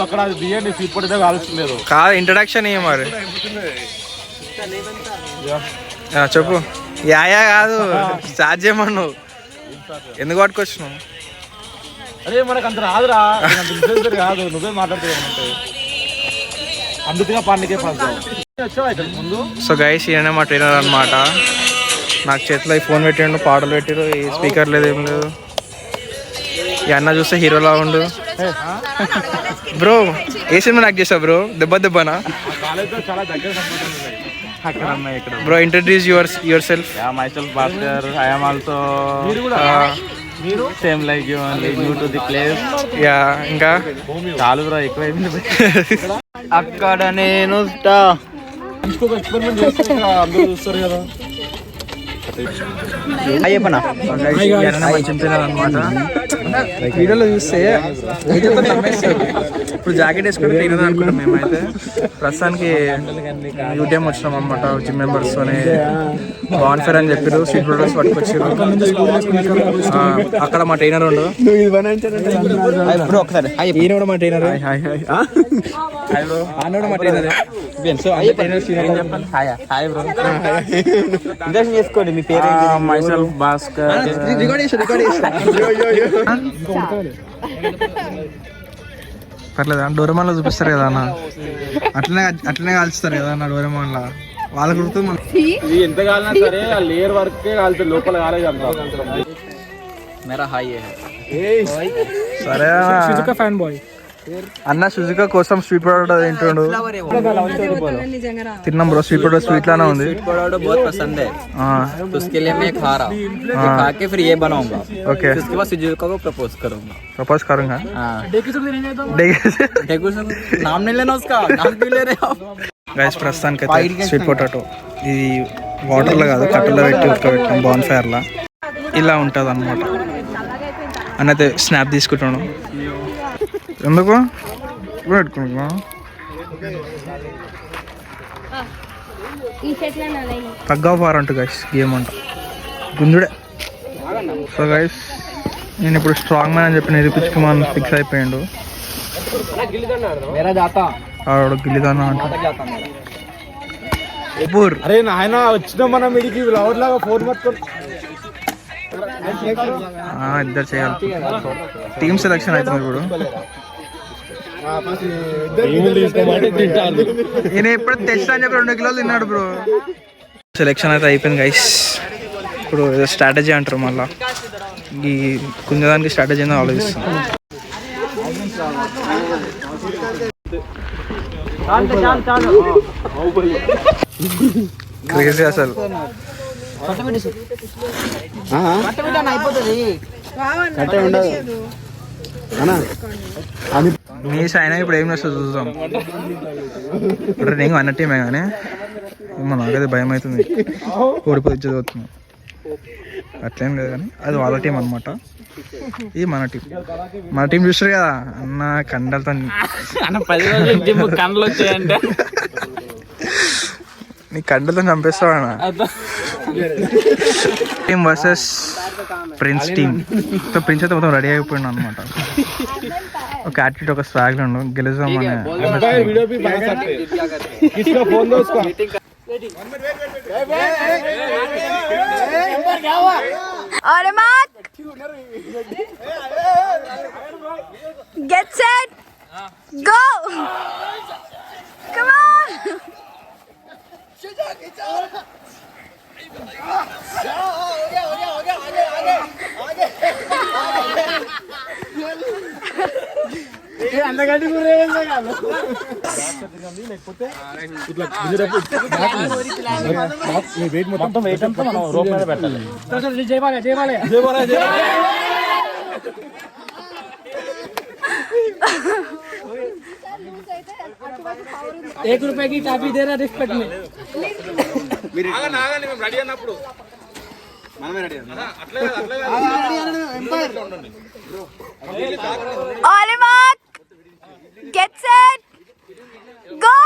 అక్కడ బియ్యాన్ని ఇప్పటిదే కాల్చలేదు కాదు ఇంట్రడక్షన్ ఏ మరి చెప్పు యా కాదు స్టార్ట్ చేయమను ఎందుకు పట్టుకొచ్చినావు అదే మనకు అంత రాదురా కాదు నువ్వే మాట్లాడుతూ అందుకే పండుగ ముందు. సో గైస్ ఈయన మా ట్రైనర్ అనమాట. నాకు చేతిలో ఈ ఫోన్ పెట్టిండు, పాటలు పెట్టిరు, ఈ స్పీకర్ లేదు ఏం లేదు. ఈ అన్న చూస్తే హీరోలా ఉండు. బ్రో ఏ సినిమా యాక్ట్ చేసావు బ్రో? దెబ్బనా? Bro introduce yourself. Myself Bhaskar. I am also same like you only new to the place. Yeah ఇంకా చాలు బ్రో ఎక్కువైంది. అక్కడ నేను ఎక్స్పెరిమెంట్ చేస్తే అందరూ చూస్తారు కదా. అనమాట వీడియోలో చూస్తే నమ్మేస్తారు. ఇప్పుడు జాకెట్ వేసుకొని తినదు అనుకున్నాం మేమైతే. ప్రస్తుతానికి యూటీఎం వచ్చినాం అనమాట జిమ్ మెంబర్స్ తోనే. బాన్ ఫేర్ అని చెప్పారు, స్వీట్ ప్రొడక్ట్స్ పట్టుకొచ్చారు. అక్కడ మా ట్రైనర్ ఉండు, ఈయన కూడా మా ట్రైనర్, మా ట్రైనర్. చేసుకోండి మీ పేరు. My self Bhaskar. పర్లేదా? డోరేమాన్ లో చూపిస్తారు కదా అన్న, అట్లనే కాల్చుతారు కదా అన్న డోరేమాన్ లా. వాళ్ళ గుర్తు ఎంత కాలినా సరే ఆ లేయర్ వరకే కాలుతుంది, లోపల కాలేదు. సరే ఫ్యాన్ బాయ్ అన్న సుజుకా కోసం స్వీట్ పొటాటో తింటుండు. తిన్నాం బ్రో, స్వీట్ పొటాటో స్వీట్ లానే ఉంది. बहुत पसंद है तो उसके लिए मैं खा रहा हूँ. खा के फिर ये बनाऊंगा. ओके उसके बाद सुजुका को प्रपोज करूंगा. प्रपोज करूंगा? नाम नहीं लेना उसका, नाम क्यों ले रहे हो आप? గైస్ ప్రస్తుతానికి అయితే స్వీట్ పొటాటో ఇది వాటర్లో కాదు కట్టలో పెట్టి ఉడకబెట్టాం బాన్ ఫైర్లా. ఇలా ఉంటుంది అనమాట. అన్నైతే స్నాప్ తీసుకుంటాను. ఎందుకు పెట్టుకుంటున్నా? తగ్గ పారంట గైస్ గేమ్ అంట గుంజుడే. సో గైస్ నేను ఇప్పుడు స్ట్రాంగ్ మ్యాన్ అని చెప్పి నిరూపించుకోమని ఫిక్స్ అయిపోయాడు. ఆవిడ గిల్లిదానా అంట. అరే నాయన వచ్చిన మనం ఇడికి లవర్ లాగా ఫోన్ పట్టుకొని ఇద్దరు చేయాలి. టీమ్ సెలెక్షన్ అవుతుంది ఇప్పుడు. నేను ఎప్పుడు తెచ్చినా అని చెప్పి 2 కిలోలు తిన్నాడు బ్రో. సెలెక్షన్ అయితే అయిపోయింది గైస్. ఇప్పుడు స్ట్రాటజీ అంటారు, మళ్ళా ఈ కుంజదానికి స్ట్రాటజీ అని ఆలోచిస్తాం. క్రేజీ అసలు. మీ అయినా ఇప్పుడు ఏం చేస్తా చూద్దాం. అంటే నేను అన్న టీమే కానీ నాకైతే భయం అవుతుంది, ఓడిపోయి చదువుతున్నాం. అట్లేం లేదు కానీ అది వాళ్ళ టీం అనమాట, ఇది మన టీం. మన టీం చూస్తారు కదా అన్న కండలతో కండలు వచ్చాయంటే నీ కండలతో చంపేస్తావా team versus Prince team. So Prince అయితే మొత్తం రెడీ అయిపోయింది అనమాట. ఒక యాటిట్యూడ్, ఒక స్వాగ్ ఉండు, గెలుద్దామని. Get set, go, come on. ₹1 की टाफी दे रहा रिस्पेक्ट में. రెడీ అన్నప్పుడు Olimark, get set, go.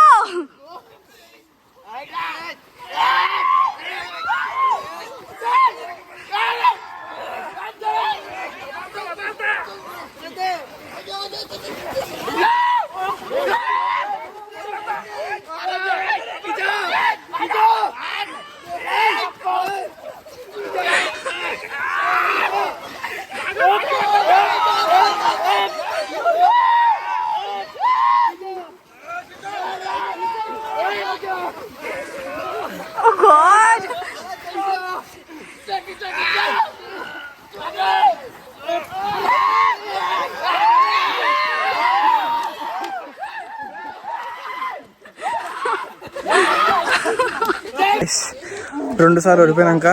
2 సార్లు ఓడిపోయినాక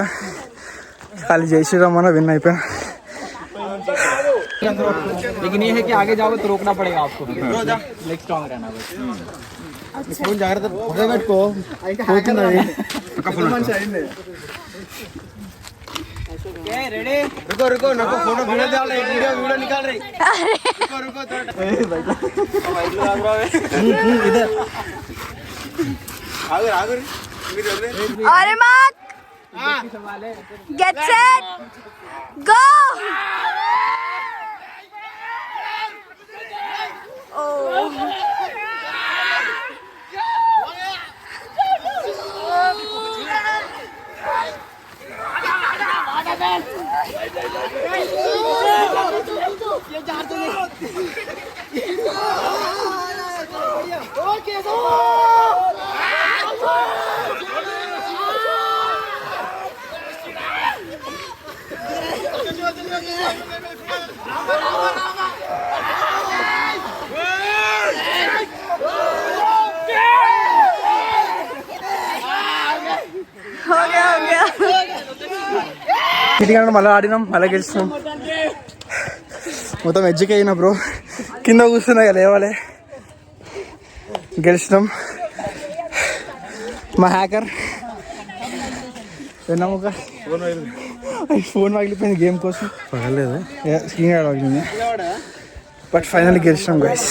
ఖాళీ జై శ్రీరామ్ అన్న విన్ అయిపోయినా. लेकिन ये है कि आगे जाओगे तो रोकना पड़ेगा आपको, लेग स्ट्रांग रहना बस. జాగ్రత్త పక్కన పెట్టుకో పోతుంది रेडी रुको रुको नको फोटो वीडियो डाल रहे वीडियो निकाल रही रुको रुको इधर आगर आगर अरे मार्क गेट सेट गो हो गया చీటింగ్ అంటే మళ్ళీ ఆడినాం, మళ్ళీ గెలిచినాం. మొత్తం ఎడ్జ్కి అయినా బ్రో, కింద కూర్చున్నా కదా లేవాలి. గెలిచినాం. మా హ్యాకర్ విన్నాముక ఫోన్ పగిలిపోయింది గేమ్ కోసం. పగలేదు, స్క్రీన్ గార్డ్ పగిలింది. బట్ ఫైనల్లీ గెలిచినాం గైస్.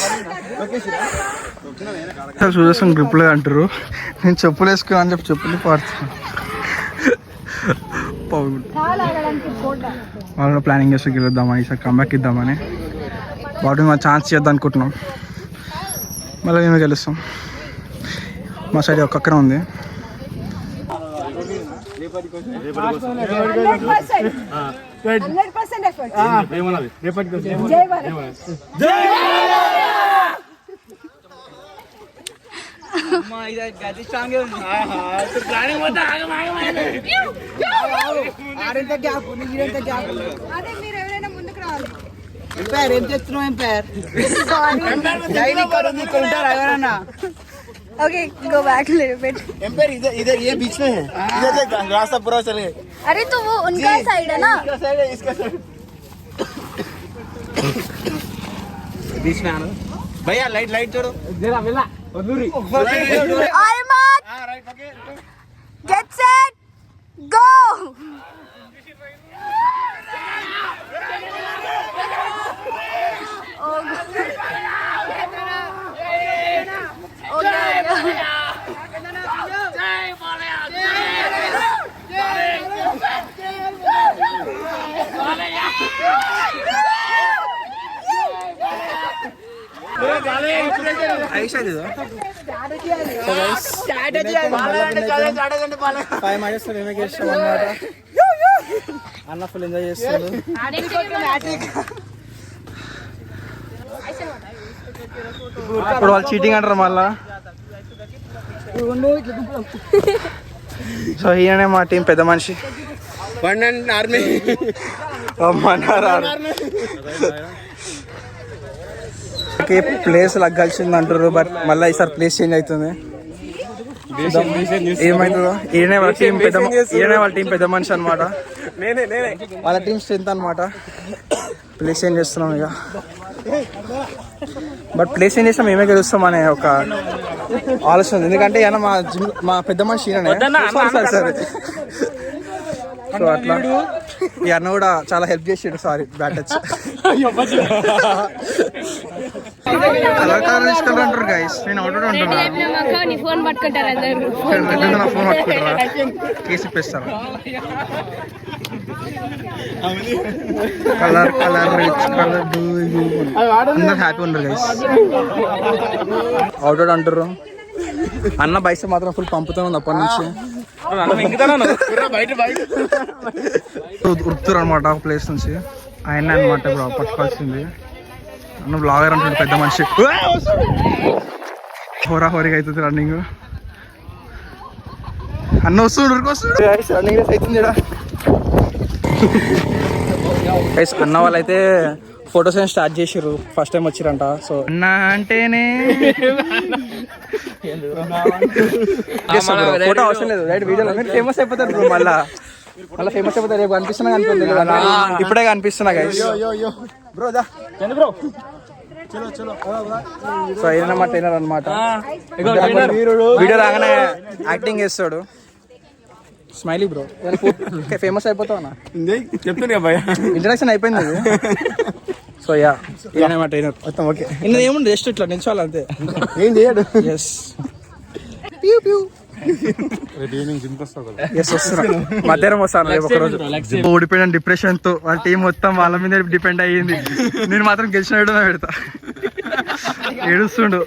చూసేస్తాం గ్రిప్లో అంటారు, నేను చెప్పులు వేసుకున్నా అని చెప్పి చెప్పులు పాడుతున్నాను. వాళ్ళు ప్లానింగ్ చేస్తే గెలుద్దామని, ఈసారి కంబ్యాక్ ఇద్దామని. బాబు మా ఛాన్స్ చేద్దాం అనుకుంటున్నాం, మళ్ళీ మేము గెలుస్తాం. మా సైడ్ ఒక్కనే ఉంది. Okay go back little bit umpire इधर इधर ये बीच में है इधर से रास्ता पूरा चले. अरे तो वो उनका साइड है ना, इसका साइड है इसका साइड बीच में आना भैया. लाइट लाइट छोड़ो जरा मिला अरे मार्क गेट सेट गो అన్న ఫుల్ ఎంజాయ్ చేస్తాడు. ఇప్పుడు వాళ్ళు చీటింగ్ అంటారు మళ్ళా. సో ఈయనే మా టీం పెద్ద మనిషి. ఆర్మీ ప్లేస్ లగ్గాల్సింది అంటారు, బట్ మళ్ళీ ఈసారి ప్లేస్ చేంజ్ అవుతుంది. ఏమైతుందో. ఈయనే వాళ్ళ టీం పెద్ద మనిషి అనమాట, వాళ్ళ టీం స్ట్రెంత్ అనమాట. ప్లేస్ చేంజ్ చేస్తున్నాం ఇక, బట్ ప్లేస్ చేంజ్ చేస్తాం మేమే గెలుస్తాం అనే ఒక ఆలోచన ఉంది. ఎందుకంటే ఈయన మా పెద్ద మనిషి ఈయననే. సరే సో అట్లా ఈ అన్న కూడా చాలా హెల్ప్ చేసాడు. Sorry bat touch. కలర్ తీసుకెళ్ళంటారు గైస్, నేను అవుట్ అంటున్నా. ఫోన్ పట్టుకుంటారా నా ఫోన్ పట్టుకుంటారా, కేసు ఇప్పిస్తారా. కలర్ కలర్ రిచ్ కలర్ అందరు హ్యాపీ ఉండరు గైస్. అవుట్ అంటారు. అన్న బైస్ మాత్రం ఫుల్ పంపుతూ ఉంది అప్పటి నుంచి. ఉరుకుతారు అనమాట ఒక ప్లేస్ నుంచి. ఆయన అనమాట ఇప్పుడు పట్టుకోవాల్సింది. అన్న బ్లాగర్ అంటుంది పెద్ద మనిషి. హోరా హోరీగా అవుతుంది రన్నింగ్. అన్న వస్తుంది రన్నింగ్ రేస్ అవుతుంది. అన్న వాళ్ళైతే ఫోటోస్ ఏం స్టార్ట్ చేసిర్రు, ఫస్ట్ టైం వచ్చిరంట. సో అన్నా అంటేనే ఫోటో అవసరం లేదు, రైట్? వీడియోలో మీరు ఫేమస్ అయిపోతారు బ్రో. మళ్ళీ ఫేమస్ అయిపోతారు. రేపు కనిపిస్తున్నా కనిపిస్తుంది, ఇప్పుడే కనిపిస్తున్నా గైస్. బ్రో సో అయినా మా ట్రైనర్ అనమాట. వీడియో రాగానే యాక్టింగ్ చేస్తాడు. స్మైలీ బ్రో, ఫేమస్ అయిపోతావు. చెప్తున్నా ఇంట్రడక్షన్ అయిపోయింది. సో యా, ఈయన మా ట్రైనర్. మొత్తం ఓకే. ఇందులో ఏముంది, జస్ట్ ఇట్లా నిల్చోవాలి అంతే, ఏం చేయడు. ఎస్ మధ్యాహ్నం వస్తాను ఒకరోజు. ఓడిపోయిన డిప్రెషన్ తో వాళ్ళ టీం మొత్తం వాళ్ళ మీద డిపెండ్ అయ్యింది. నేను మాత్రం గెలిచినట్టు పెడతా. ఏడుస్తుండు.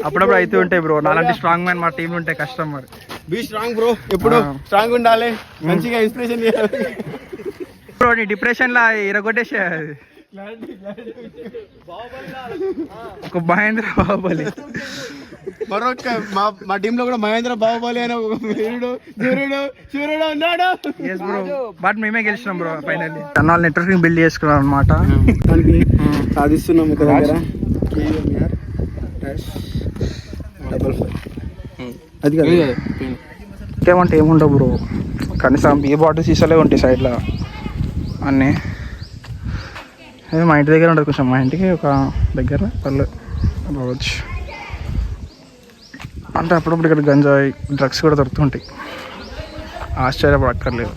అప్పుడప్పుడు అయితే ఉంటాయి బ్రో, నాలాంటి స్ట్రాంగ్ మ్యాన్ మా టీం ఉంటే కష్టం. మరి బీ స్ట్రాంగ్ బ్రో, ఎప్పుడు స్ట్రాంగ్ ఉండాలి, మంచిగా ఇన్స్పిరేషన్ చేయాలి బ్రో. నీ డిప్రెషన్ లా ఇరగొట్టేసే ఒక మహేంద్ర బాహుబలి. మరొక మా టీమ్ లో కూడా మహేంద్ర బాహుబలి అనే ఒక సూర్యుడు ఉన్నాడు. బట్ మేమే గెలిచినాం బ్రో ఫైనల్లీ. అన్న నెట్వర్కింగ్ బిల్డ్ చేసుకున్నాం అనమాట. సాధిస్తున్నాం ఒక దగ్గర. అది కాదు ఇంకేమంటే ఏముండవు బ్రో, కనీసం ఏ బాటిల్ సీసాలే ఉంటాయి సైడ్లో అన్నీ. మా ఇంటి దగ్గర ఉంటుంది కొంచెం, మా ఇంటికి ఒక దగ్గర పర్లేదు బాగొచ్చు. అంటే అప్పుడప్పుడు ఇక్కడ గంజాయి డ్రగ్స్ కూడా దొరుకుతుంటాయి. ఆశ్చర్యపడక్కర్లేదు.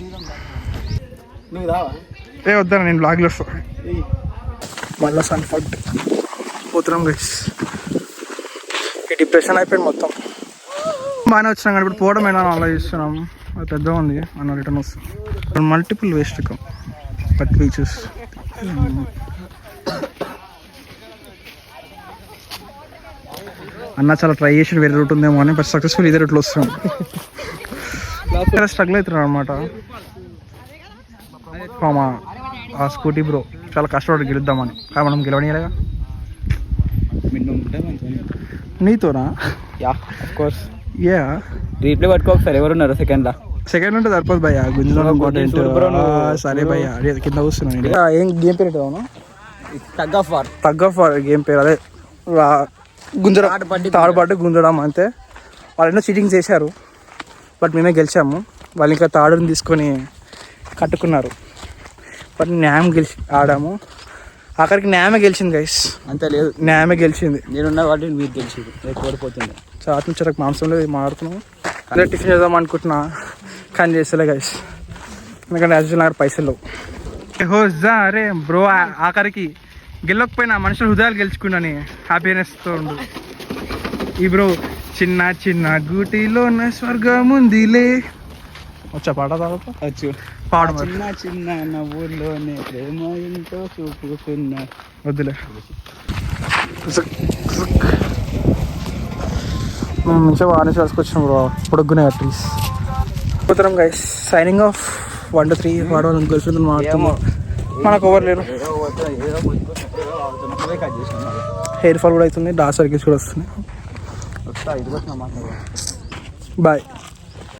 ఏ వద్దా, నేను బ్లాగ్లో వస్తాను. మళ్ళీ సన్ఫర్ట్ పోతున్నాం గైస్. ఈ డిప్రెషన్ అయిపోయింది మొత్తం. బాగానే వచ్చినాం కానీ ఇప్పుడు పోవడం ఎలా అలా చూస్తున్నాం. అది పెద్దగా ఉంది అన్న, రిటర్న్ వస్తాం. మల్టిపుల్ వేస్ట్ బట్ వీ చూస్. అన్న చాలా ట్రై చేసి వేరే రూట్ ఉందేమో అని, బట్ సక్సెస్ఫుల్ ఇదే రూట్లో వస్తున్నాం. స్ట్రగుల్ అవుతున్నాడు అనమాట. ఆ స్కూటీ బ్రో చాలా కష్టపడి గెలుద్దామని, కానీ మనం గెలవనీయలేగా. నీతోనా? Yeah of course. Yeah, replay పట్టుకోక సార్ ఎవరున్నారు సెకండ్ ఉంటే సరిపోదు భయ్యా, గుంజడం ఇంపార్టెంట్. సరే భయ్యా, కింద కూర్చున్నాను. ఏం గేమ్ పేరు అవును? టగ్ ఆఫ్ వార్ గేమ్ పేరు. అదే గుంజడం, తాడుపట్టు గుంజడం అంతే. వాళ్ళు ఎన్నో చీటింగ్ చేశారు, బట్ మేమే గెలిచాము. వాళ్ళు ఇంకా తాడుని తీసుకొని కట్టుకున్నారు, బట్ న్యాయం ఆడాము. ఆఖరికి న్యాయమే గెలిచింది గైస్. అంతే లేదు, న్యాయమే గెలిచింది. నేనున్నా కాబట్టి మీరు గెలిచింది, రేపు ఓడిపోతుంది. సో ఆత్మచరకు మాంసంలో మాడుతున్నాము. అదే టిఫిన్ చేద్దాం అనుకుంటున్నా, కానీ చేస్తలే గైస్, ఎందుకంటే యాక్చువల్ నాకు పైసలు అరే బ్రో. ఆఖరికి గెలవకపోయినా మనుషుల హృదయాలు గెలుచుకున్నాని హ్యాపీనెస్తో ఉండు. ఈ బ్రో చిన్న చిన్న గూటిలోన స్వర్గం ఉందిలే. వచ్చా పాట తర్వాత వచ్చు. పాడు. చిన్న చిన్న నవ్వుల్లోనే ప్రేమ ఎంతో చూపుతున్నా. వద్దులే. మేము మంచిగా వాడిని వేసుకొచ్చాం బ్రో, పొడుగునే ట్రీస్. పోతున్నాం గైస్, సైనింగ్ ఆఫ్ 1 to 3. వాడు గర్ల్ ఫ్రెండ్ మాట్లాడుతున్నాం, మనకు ఎవరు లేరు. హెయిర్ ఫాల్ కూడా అవుతుంది, డార్క్ సర్కిల్స్ కూడా వస్తున్నాయి. బాయ్.